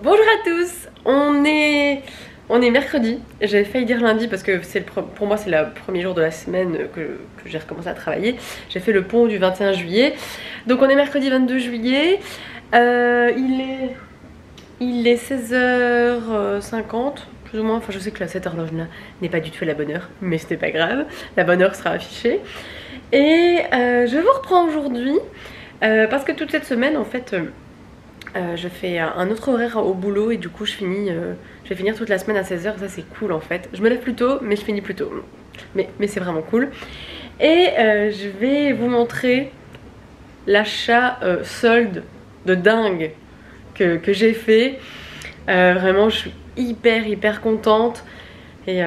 Bonjour à tous, on est mercredi. J'avais failli dire lundi parce que pour moi c'est le premier jour de la semaine que j'ai recommencé à travailler. J'ai fait le pont du 21 juillet. Donc on est mercredi 22 juillet. Il est 16h50 plus ou moins. Enfin je sais que cette horloge là n'est pas du tout à la bonne heure, mais ce n'est pas grave. La bonne heure sera affichée. Et je vous reprends aujourd'hui parce que toute cette semaine en fait... je fais un autre horaire au boulot et du coup je vais finir toute la semaine à 16h, ça c'est cool en fait. Je me lève plus tôt mais je finis plus tôt, mais c'est vraiment cool. Et je vais vous montrer l'achat solde de dingue que j'ai fait. Vraiment je suis hyper contente et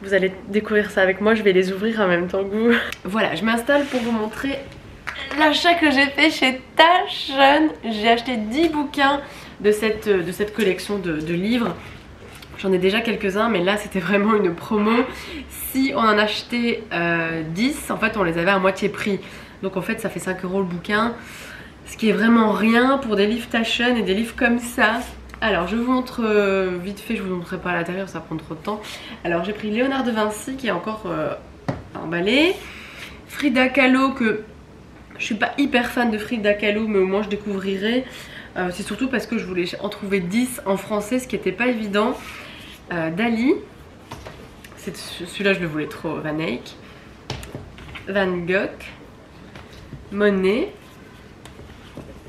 vous allez découvrir ça avec moi, je vais les ouvrir en même temps que vous. Voilà, je m'installe pour vous montrer l'achat que j'ai fait chez Taschen. J'ai acheté 10 bouquins de cette collection de livres. J'en ai déjà quelques-uns mais là c'était vraiment une promo. Si on en achetait 10, en fait on les avait à moitié prix. Donc en fait ça fait 5 € le bouquin. Ce qui est vraiment rien pour des livres Taschen et des livres comme ça. Alors je vous montre vite fait, je vous montrerai pas à l'intérieur, ça prend trop de temps. Alors j'ai pris Léonard de Vinci qui est encore emballé. Frida Kahlo que... Je suis pas hyper fan de Frida Kahlo mais au moins je découvrirai. C'est surtout parce que je voulais en trouver 10 en français, ce qui n'était pas évident. Dali, celui-là je le voulais trop. Van Eyck, Van Gogh, Monet,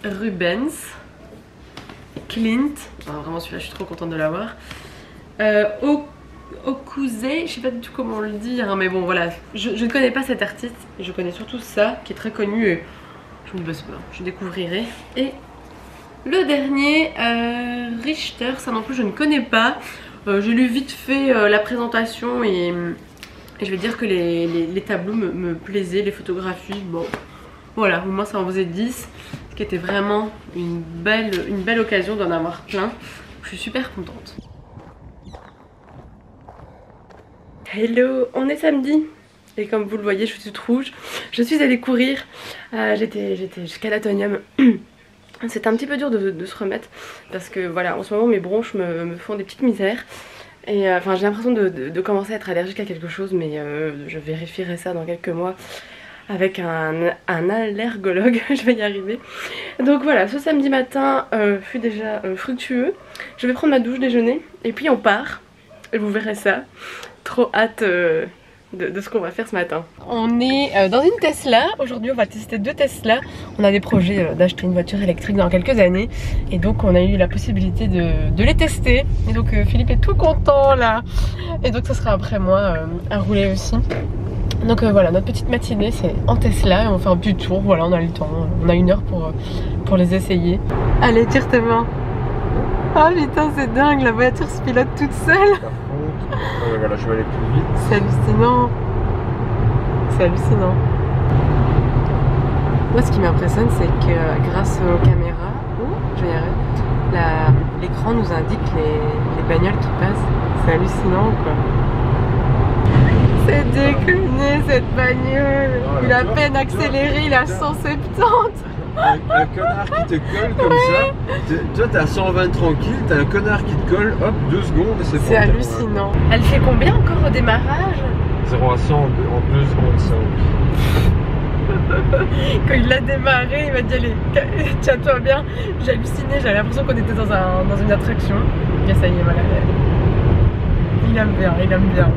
Rubens, Klimt. Oh, vraiment celui-là je suis trop contente de l'avoir. Okuzei, je sais pas du tout comment on le dit, hein, mais bon voilà, je ne connais pas cet artiste, je connais surtout ça qui est très connu et je me dis bah c'est pas, je découvrirai. Et le dernier, Richter, ça non plus je ne connais pas, j'ai lu vite fait la présentation et je vais dire que les tableaux me plaisaient, les photographies, bon voilà, au moins ça en faisait 10, ce qui était vraiment une belle occasion d'en avoir plein, je suis super contente. Hello, on est samedi et comme vous le voyez je suis toute rouge. Je suis allée courir, j'étais jusqu'à l'Atonium. C'était un petit peu dur de se remettre parce que voilà, en ce moment mes bronches me font des petites misères. Et enfin j'ai l'impression de commencer à être allergique à quelque chose, mais je vérifierai ça dans quelques mois avec un allergologue, je vais y arriver. Donc voilà, ce samedi matin fut déjà fructueux. Je vais prendre ma douche, déjeuner et puis on part et vous verrez ça. Trop hâte de ce qu'on va faire ce matin. On est dans une Tesla. Aujourd'hui on va tester 2 Tesla. On a des projets d'acheter une voiture électrique dans quelques années. Et donc on a eu la possibilité de les tester. Et donc Philippe est tout content là. Et donc ça sera après moi à rouler aussi. Donc voilà, notre petite matinée c'est en Tesla. Et on fait un petit tour, voilà, on a le temps. On a 1 heure pour les essayer. Allez, tire tes mains. Oh putain c'est dingue, la voiture se pilote toute seule. Voilà, je vais aller plus vite. C'est hallucinant. C'est hallucinant. Moi ce qui m'impressionne c'est que grâce aux caméras, je vais y arriver, l'écran nous indique les bagnoles qui passent. C'est hallucinant quoi. C'est déconné cette bagnole. Il a à peine accéléré, il a 170. Un connard qui te colle comme ça. Toi t'es à 120 tranquille, t'as un connard qui te colle, hop, 2 secondes et c'est bon. C'est hallucinant. Elle fait combien encore au démarrage? 0 à 100 en 2 secondes 5. Quand il a démarré, il m'a dit allez, tiens-toi bien. J'ai halluciné, j'avais l'impression qu'on était dans une attraction. Et ça y est, voilà. Il aime bien, il aime bien.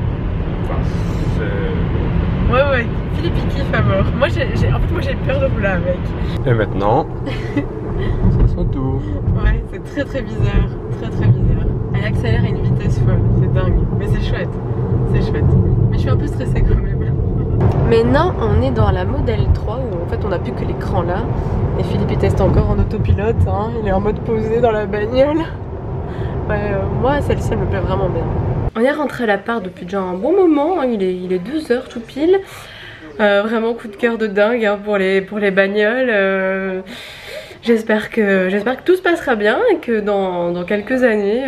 Ouais, Philippe il kiffe à mort. Moi j'ai peur de rouler avec. Et maintenant, c'est son tour. Ouais, c'est très bizarre. Très bizarre. Elle accélère à une vitesse folle, c'est dingue. Mais c'est chouette. C'est chouette. Mais je suis un peu stressée quand même. Maintenant on est dans la Model 3 où en fait on n'a plus que l'écran là. Et Philippe il teste encore en autopilote, hein. Il est en mode posé dans la bagnole. Ouais, moi celle-ci elle me plaît vraiment bien. On est rentré à l'appart depuis déjà un bon moment, hein. Il est 2 h tout pile. Vraiment coup de cœur de dingue hein, pour les bagnoles. J'espère que tout se passera bien et que dans quelques années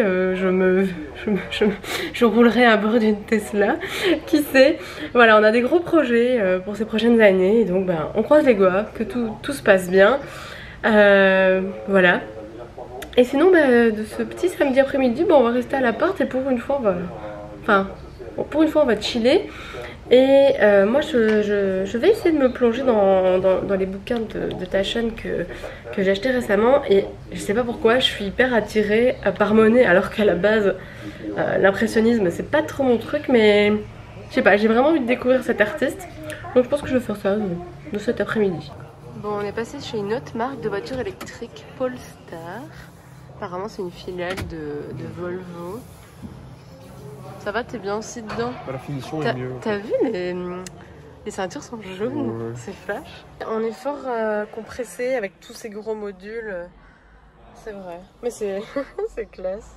je roulerai à bord d'une Tesla. Qui sait. Voilà, on a des gros projets pour ces prochaines années et donc ben, on croise les doigts que tout se passe bien. Voilà. Et sinon de ce petit samedi après-midi, on va rester à l'appart et pour une fois on va... Enfin, pour une fois on va chiller. Et moi je vais essayer de me plonger dans les bouquins de Taschen que j'ai acheté récemment. Et je sais pas pourquoi je suis hyper attirée par Monet, alors qu'à la base l'impressionnisme c'est pas trop mon truc, mais je sais pas, j'ai vraiment envie de découvrir cet artiste. Donc je pense que je vais faire ça de cet après-midi. Bon, on est passé chez une autre marque de voitures électriques, Polestar. Apparemment c'est une filiale de Volvo. Ça va, t'es bien aussi dedans? La finition est mieux. T'as vu les ceintures sont jaunes, ouais. C'est flash. On est fort compressé avec tous ces gros modules. C'est vrai, mais c'est c'est classe.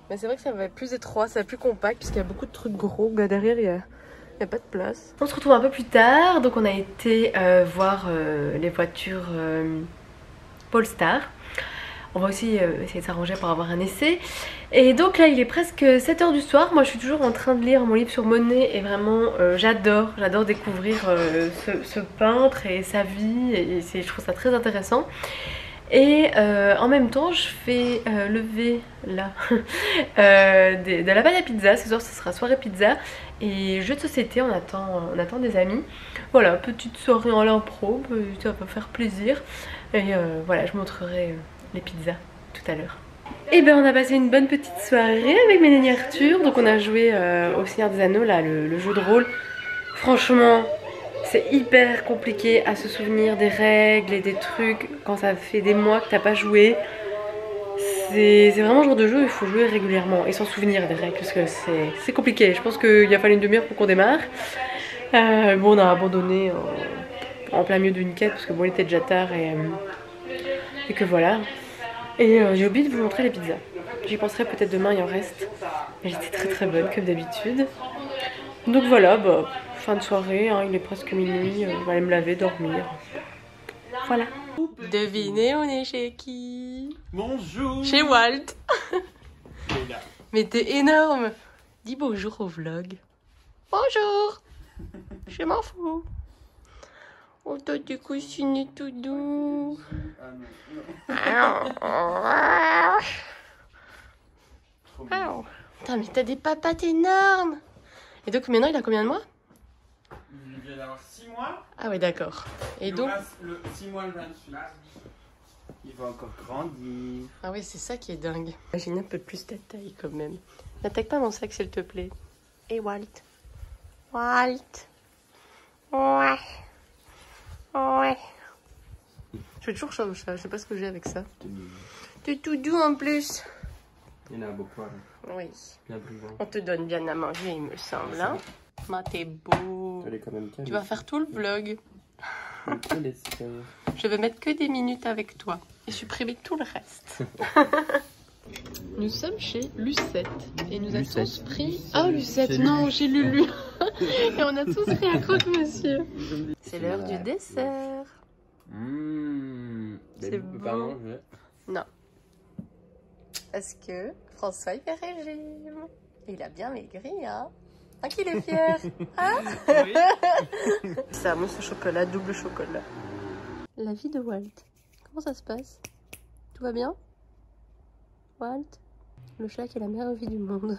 Mais c'est vrai que ça va être plus étroit, ça va être plus compact puisqu'il y a beaucoup de trucs gros. Là derrière il y a pas de place. On se retrouve un peu plus tard, donc on a été voir les voitures Polestar. On va aussi essayer de s'arranger pour avoir un essai. Et donc là il est presque 7 h du soir. Moi je suis toujours en train de lire mon livre sur Monet. Et vraiment j'adore découvrir ce peintre et sa vie. Et je trouve ça très intéressant. Et en même temps je fais lever là de la pâte à pizza. Ce soir ce sera soirée pizza. Et jeu de société, on attend des amis. Voilà, petite soirée en l'impro, ça va faire plaisir. Et voilà, je montrerai les pizzas tout à l'heure. Et ben on a passé une bonne petite soirée avec Mélanie et Arthur. Donc on a joué au Seigneur des Anneaux, là, le jeu de rôle. Franchement, c'est hyper compliqué à se souvenir des règles et des trucs quand ça fait des mois que t'as pas joué. C'est vraiment le genre de jeu où il faut jouer régulièrement et s'en souvenir des règles parce que c'est compliqué. Je pense qu'il a fallu une demi-heure pour qu'on démarre. Bon, on a abandonné en plein milieu d'une quête parce que bon, il était déjà tard et que voilà. Et j'ai oublié de vous montrer les pizzas. J'y penserai peut-être demain, il en reste. Mais j'étais très bonne comme d'habitude. Donc voilà, bah, fin de soirée, hein, il est presque minuit. Je vais aller me laver, dormir. Voilà. Devinez, on est chez qui? Bonjour. Chez Walt. Mais t'es énorme. Dis bonjour au vlog. Bonjour. Je m'en fous. Oh, toi, tu coussines tout doux. Putain, mais t'as des papates énormes. Et donc maintenant, il a combien de mois? Il vient d'avoir 6 mois. Ah ouais, d'accord. Et donc le 6 mois le 28. Il va encore grandir. Ah oui, c'est ça qui est dingue. Imagine un peu plus ta taille quand même. N'attaque pas mon sac s'il te plaît. Et Walt. Walt. Ouais. Ouais. Je fais toujours ça au chat, je sais pas ce que j'ai avec ça. T'es tout doux en plus. Il y en a beaucoup. Hein. Oui. Bien brûlant. On te donne bien à manger, il me semble. Hein. Ma, t'es beau. Tu vas faire tout le vlog. Je vais mettre que des minutes avec toi et supprimer tout le reste. Nous sommes chez Lucette et nous avons tous pris... Ah, Lucette, non, chez Lulu. Et on a tous pris un croque-monsieur. C'est l'heure du dessert. C'est bon. Non. Parce que François il fait régime. Il a bien maigri, hein. Ah, qu'il est fier. Hein? Oui. C'est un mousse au chocolat, double chocolat. La vie de Walt. Comment ça se passe? Tout va bien? Walt? Le chat qui est la meilleure vie du monde.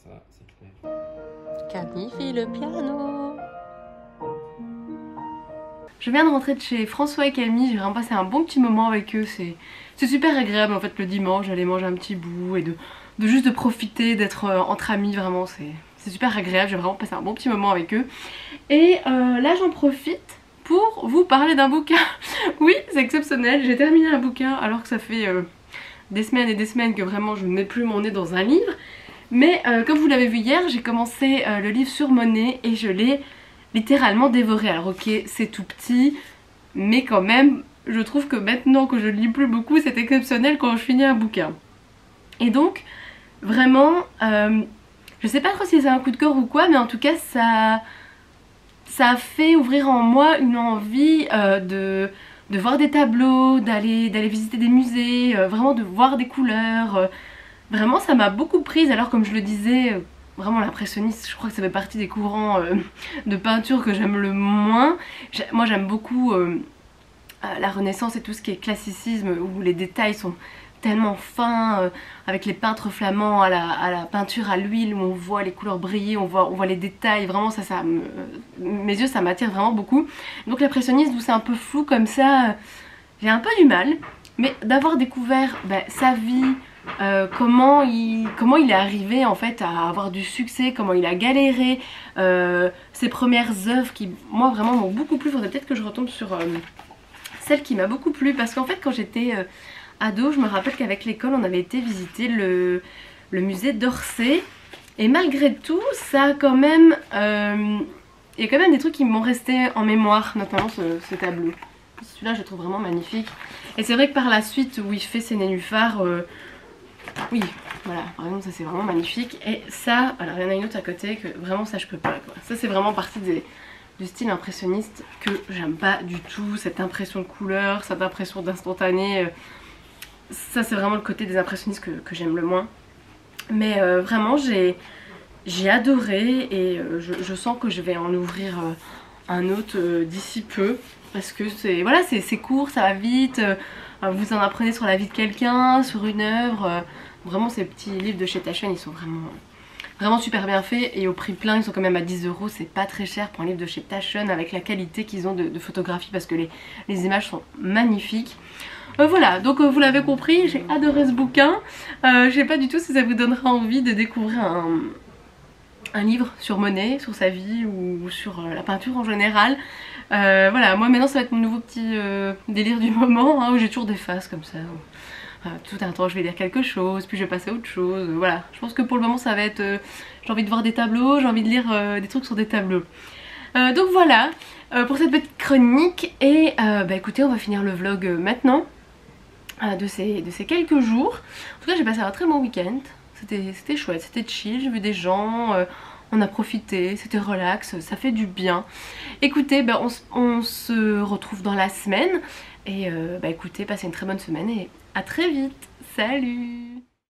Ça, c'est clair. Camille fait le piano. Je viens de rentrer de chez François et Camille, j'ai vraiment passé un bon petit moment avec eux. C'est super agréable en fait le dimanche d'aller manger un petit bout et de juste de profiter, d'être entre amis, vraiment c'est super agréable. J'ai vraiment passé un bon petit moment avec eux. Et là j'en profite pour vous parler d'un bouquin. Oui, c'est exceptionnel, j'ai terminé un bouquin alors que ça fait des semaines et des semaines que vraiment je ne mets plus mon nez dans un livre. Mais comme vous l'avez vu hier, j'ai commencé le livre sur Monet et je l'ai littéralement dévoré. Alors ok, c'est tout petit, mais quand même, je trouve que maintenant que je ne lis plus beaucoup, c'est exceptionnel quand je finis un bouquin. Et donc, vraiment, je sais pas trop si c'est un coup de cœur ou quoi, mais en tout cas, ça a fait ouvrir en moi une envie de voir des tableaux, d'aller visiter des musées, vraiment de voir des couleurs. Vraiment, ça m'a beaucoup prise. Alors, comme je le disais, vraiment l'impressionniste, je crois que ça fait partie des courants de peinture que j'aime le moins. Moi, j'aime beaucoup la Renaissance et tout ce qui est classicisme, où les détails sont tellement fin, avec les peintres flamands à la peinture à l'huile où on voit les couleurs briller, on voit les détails, vraiment mes yeux ça m'attire vraiment beaucoup. Donc l'impressionniste où c'est un peu flou comme ça, j'ai un peu du mal, mais d'avoir découvert sa vie, comment il est arrivé en fait à avoir du succès, comment il a galéré, ses premières œuvres qui moi vraiment m'ont beaucoup plu. Faudrait peut-être que je retombe sur celle qui m'a beaucoup plu, parce qu'en fait quand j'étais ado, je me rappelle qu'avec l'école on avait été visiter le musée d'Orsay, et malgré tout ça a quand même il y a quand même des trucs qui m'ont resté en mémoire, notamment ce tableau. Celui-là je le trouve vraiment magnifique, et c'est vrai que par la suite où il fait ses nénuphars, oui voilà, par exemple ça c'est vraiment magnifique. Et ça, alors il y en a une autre à côté que vraiment ça je peux pas quoi. Ça c'est vraiment partie du style impressionniste que j'aime pas du tout, cette impression de couleur, cette impression d'instantané, ça c'est vraiment le côté des impressionnistes que j'aime le moins. Mais vraiment j'ai adoré, et je sens que je vais en ouvrir un autre d'ici peu, parce que c'est court, ça va vite, vous en apprenez sur la vie de quelqu'un, sur une œuvre, vraiment ces petits livres de chez Taschen ils sont vraiment super bien faits, et au prix plein, ils sont quand même à 10 €, c'est pas très cher pour un livre de chez Taschen, avec la qualité qu'ils ont de photographie, parce que les images sont magnifiques. Voilà, donc vous l'avez compris, j'ai adoré ce bouquin. Je sais pas du tout si ça vous donnera envie de découvrir un livre sur Monet, sur sa vie ou sur la peinture en général. Voilà, moi maintenant ça va être mon nouveau petit délire du moment, hein, où j'ai toujours des phases comme ça. Tout un temps je vais lire quelque chose, puis je vais passer à autre chose. Voilà, je pense que pour le moment ça va être... j'ai envie de voir des tableaux, j'ai envie de lire des trucs sur des tableaux. Donc voilà pour cette petite chronique, et écoutez, on va finir le vlog maintenant. De ces quelques jours. En tout cas j'ai passé un très bon week-end, c'était chouette, c'était chill, j'ai vu des gens, on a profité, c'était relax, ça fait du bien. Écoutez, on se retrouve dans la semaine, et écoutez, passez une très bonne semaine et à très vite, salut!